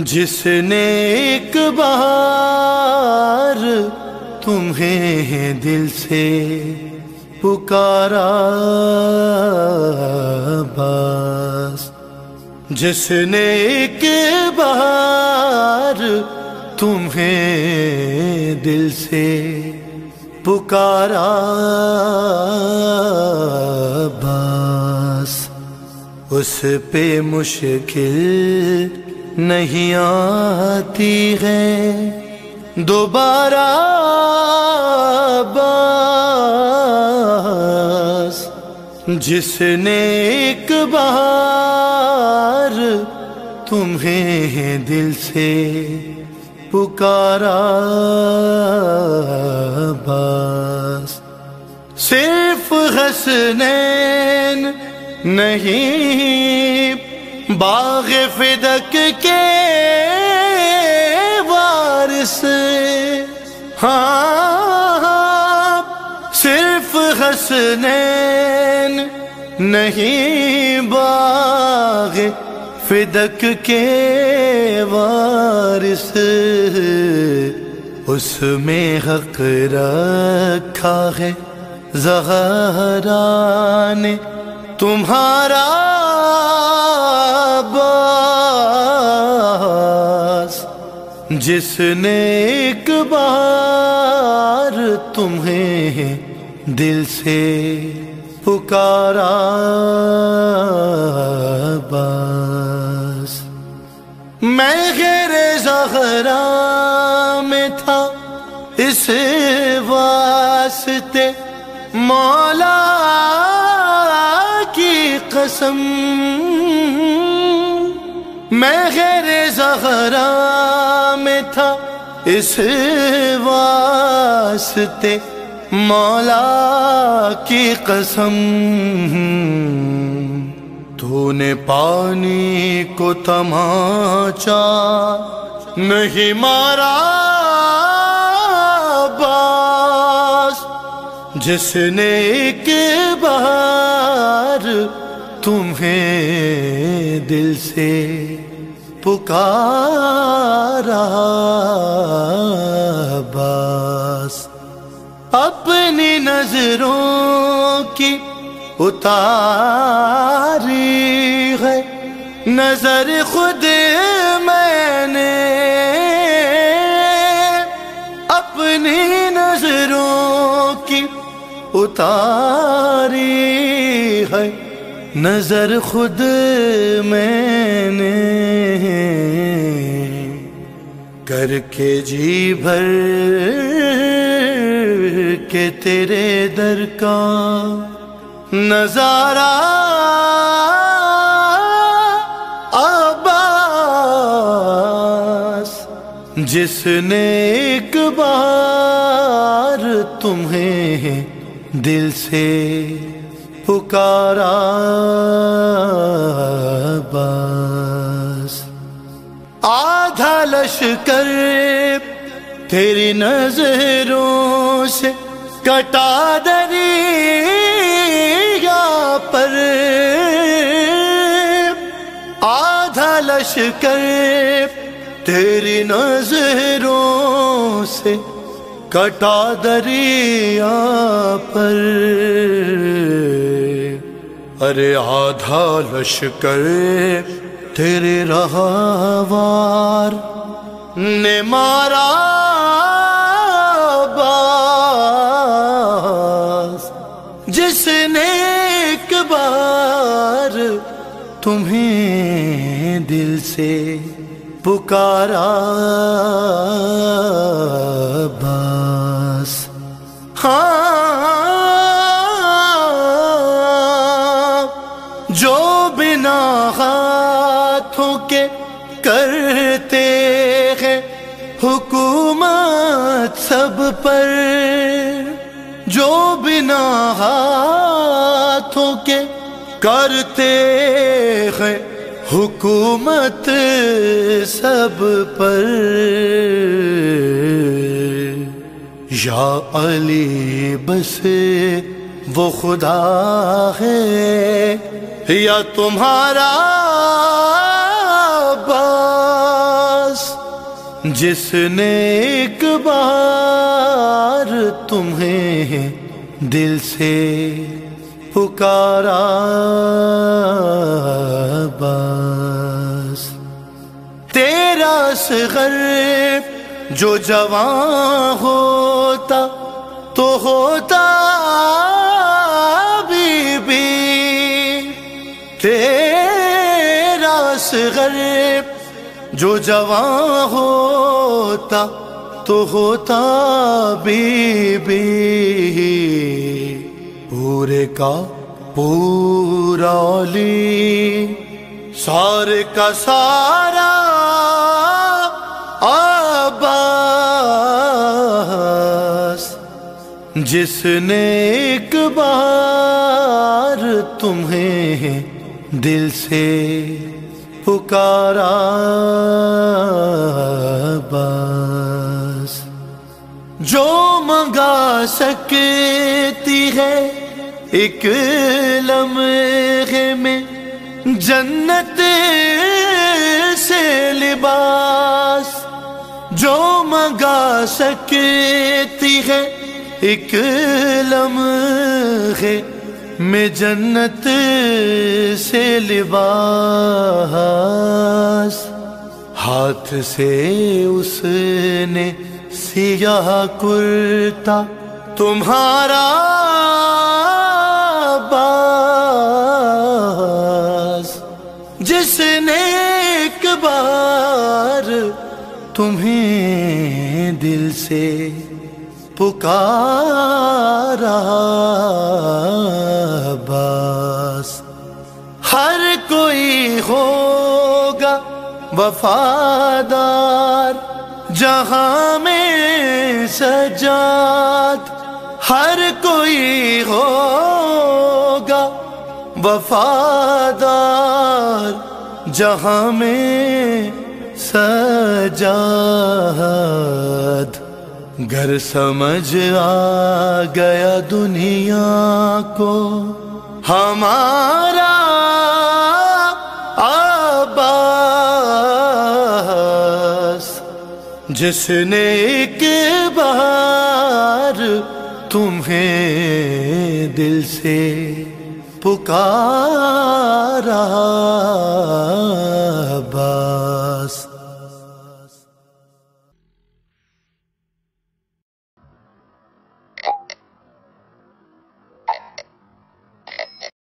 جس نے ایک بار تمہیں دل سے پکارا بس، جس نے ایک بار تمہیں دل سے پکارا بس، اس پہ مشکل نہیں آتی ہے دوبارہ بس، جس نے ایک بار تمہیں دل سے پکارا بس، صرف حسنین نہیں باغ فدق کے وارث، ہاں صرف حسنین نہیں باغ فدق کے وارث، اس میں حق رکھا ہے زہرا نے تمہارا باس، جس نے ایک بار تمہیں دل سے پکارا بس، میں غیر زہرا میں تھا اس واسطے مولا کی قسم، میں غیر زہرا میں تھا اس واسطے مولا کی قسم، تو نے پانی کو تماچا نہیں مارا بس، جس نے ایک بار تمہیں دل سے پکارا بس، اپنی نظروں کی اتاری ہے نظر خود میں نے، اپنی نظروں کی اتاری ہے نظر خود میں نے، کر کے جی بھر کے تیرے در کا نظارہ عباس، جس نے ایک بار تمہیں دل سے پکارا بس، آدھا لشکر تیری نظروں سے کٹا دریا پر، آدھا لشکر تیری نظروں سے کٹا دریا پر، ارے آدھا لشکر تیرے رہوار نے مارا بس، جس نے ایک بار تمہیں دل سے پکارا بس، ہاں جو بنا ہاتھوں کے کرتے ہیں حکومت سب پر، جو بنا ہاتھوں کے کرتے ہیں حکومت سب پر، یا علی بس وہ خدا ہے یا تمہارا عباس، جس نے ایک بار تمہیں دل سے پکارا عباس۔ تیرا اصغر جو جوان ہوتا تو ہوتا بی بی، تیرا اصغر جو جوان ہوتا تو ہوتا بی بی، پورے کا پورا علی سارے کا سارا عباس، جس نے ایک بار تمہیں دل سے پکارا عباس۔ جو منگا سکتی ہے ایک لمحے میں جنت سے لباس، جو منگا سکتی ہے ایک لمحے میں جنت سے لباس، ہاتھ سے اس نے سیاہ کرتا تمہارا عباس، جس نے ایک بار تمہیں دل سے پکارا عباس۔ ہر کوئی ہوگا وفادار جہاں میں سجاد، ہر کوئی ہوگا وفادار جہاں میں سجاد۔ گر سمجھ آ گیا دنیا کو ہمارا عباس، جس نے ایک بار تمہیں دل سے پکارا عباس۔